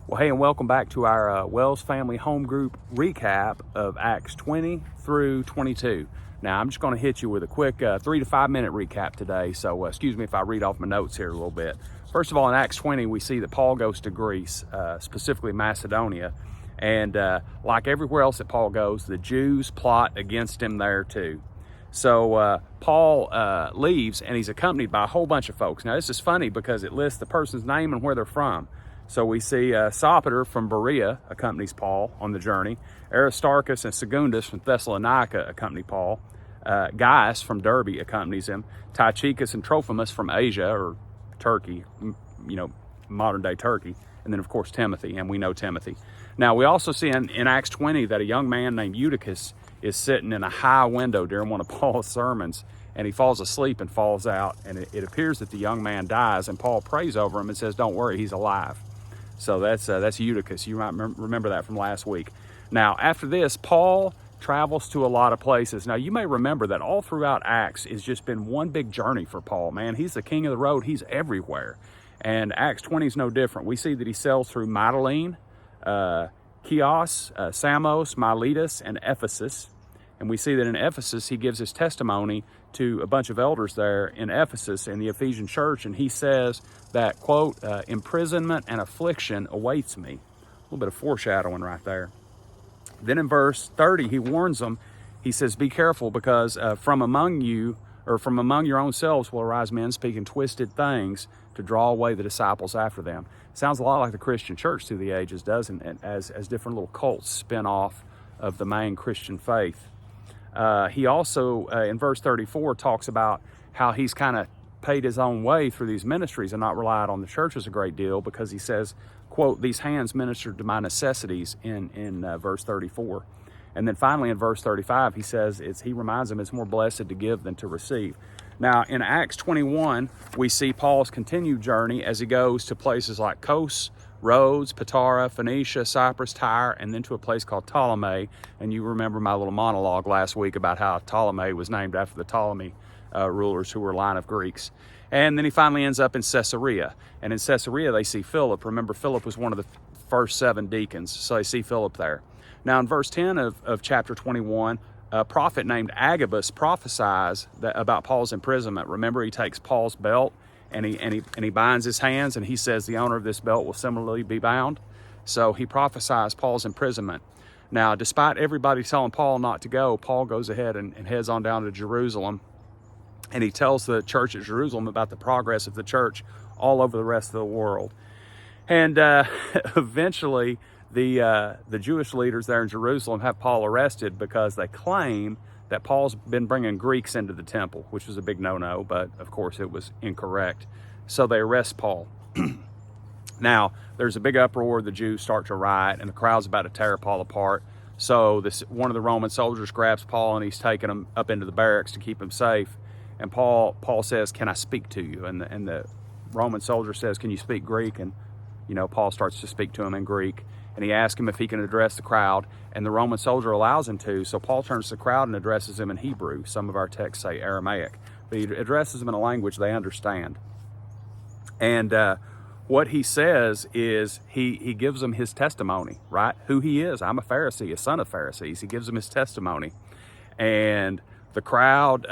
Well, hey, and welcome back to our Wells Family Home Group recap of Acts 20 through 22. Now, I'm just going to hit you with a quick 3 to 5 minute recap today, so excuse me if I read off my notes here a little bit. First of all, in Acts 20, we see that Paul goes to Greece, specifically Macedonia, and like everywhere else that Paul goes, the Jews plot against him there too. So Paul leaves, and he's accompanied by a whole bunch of folks. Now, this is funny because it lists the person's name and where they're from. So we see Sopater from Berea accompanies Paul on the journey. Aristarchus and Secundus from Thessalonica accompany Paul. Gaius from Derbe accompanies him. Tychicus and Trophimus from Asia, or Turkey, modern day Turkey. And then, of course, Timothy, and we know Timothy. Now, we also see in Acts 20 that a young man named Eutychus is sitting in a high window during one of Paul's sermons, and he falls asleep and falls out. And it appears that the young man dies, and Paul prays over him and says, "Don't worry, he's alive." So that's Eutychus. You might remember that from last week. Now, after this, Paul travels to a lot of places. Now, you may remember that all throughout Acts has just been one big journey for Paul, man. He's the king of the road. He's everywhere. And Acts 20 is no different. We see that he sails through Mytilene, Chios, Samos, Miletus, and Ephesus. And we see that in Ephesus, he gives his testimony to a bunch of elders there in Ephesus in the Ephesian church. And he says that, quote, imprisonment and affliction awaits me. A little bit of foreshadowing right there. Then in verse 30, he warns them. He says, be careful, because from among your own selves will arise men speaking twisted things to draw away the disciples after them. Sounds a lot like the Christian church through the ages, doesn't it? As different little cults spin off of the main Christian faith. He also, in verse 34, talks about how he's kind of paid his own way through these ministries and not relied on the churches a great deal, because he says, quote, these hands ministered to my necessities in verse 34. And then finally in verse 35, he reminds them it's more blessed to give than to receive. Now, in Acts 21, we see Paul's continued journey as he goes to places like Kos, Rhodes, Patara, Phoenicia, Cyprus, Tyre, and then to a place called Ptolemy. And you remember my little monologue last week about how Ptolemy was named after the Ptolemy rulers, who were a line of Greeks. And then he finally ends up in Caesarea. And in Caesarea, they see Philip. Remember, Philip was one of the first 7 deacons, so they see Philip there. Now, in verse 10 of chapter 21, a prophet named Agabus prophesies about Paul's imprisonment. Remember, he takes Paul's belt and he binds his hands, and he says the owner of this belt will similarly be bound. So he prophesies Paul's imprisonment. Now, despite everybody telling Paul not to go, Paul goes ahead and heads on down to Jerusalem, and he tells the church at Jerusalem about the progress of the church all over the rest of the world. And eventually, the Jewish leaders there in Jerusalem have Paul arrested because they claim that Paul's been bringing Greeks into the temple, which was a big no-no, but of course it was incorrect. So they arrest Paul. Now, there's a big uproar. The Jews start to riot, and the crowd's about to tear Paul apart. So one of the Roman soldiers grabs Paul, and he's taking him up into the barracks to keep him safe. And Paul says, "Can I speak to you?" And the Roman soldier says, "Can you speak Greek?" And Paul starts to speak to him in Greek. And he asks him if he can address the crowd, and the Roman soldier allows him to. So Paul turns to the crowd and addresses him in Hebrew. Some of our texts say Aramaic, but he addresses them in a language they understand. And what he says is he gives them his testimony, right? Who he is. I'm a Pharisee, a son of Pharisees. He gives them his testimony. And the crowd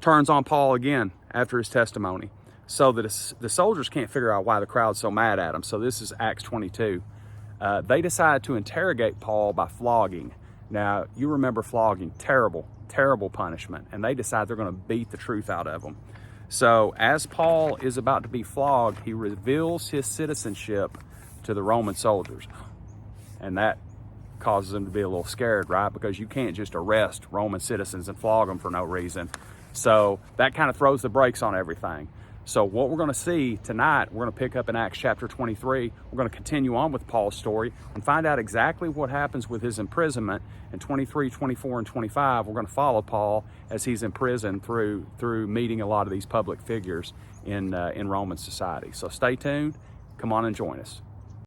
turns on Paul again after his testimony. So that the soldiers can't figure out why the crowd's so mad at him. So this is Acts 22. They decide to interrogate Paul by flogging. Now, you remember flogging, terrible, terrible punishment. And they decide they're going to beat the truth out of him. So as Paul is about to be flogged, he reveals his citizenship to the Roman soldiers. And that causes them to be a little scared, right? Because you can't just arrest Roman citizens and flog them for no reason. So that kind of throws the brakes on everything. So what we're going to see tonight, we're going to pick up in Acts chapter 23. We're going to continue on with Paul's story and find out exactly what happens with his imprisonment. In 23, 24, and 25, we're going to follow Paul as he's imprisoned through meeting a lot of these public figures in Roman society. So stay tuned. Come on and join us.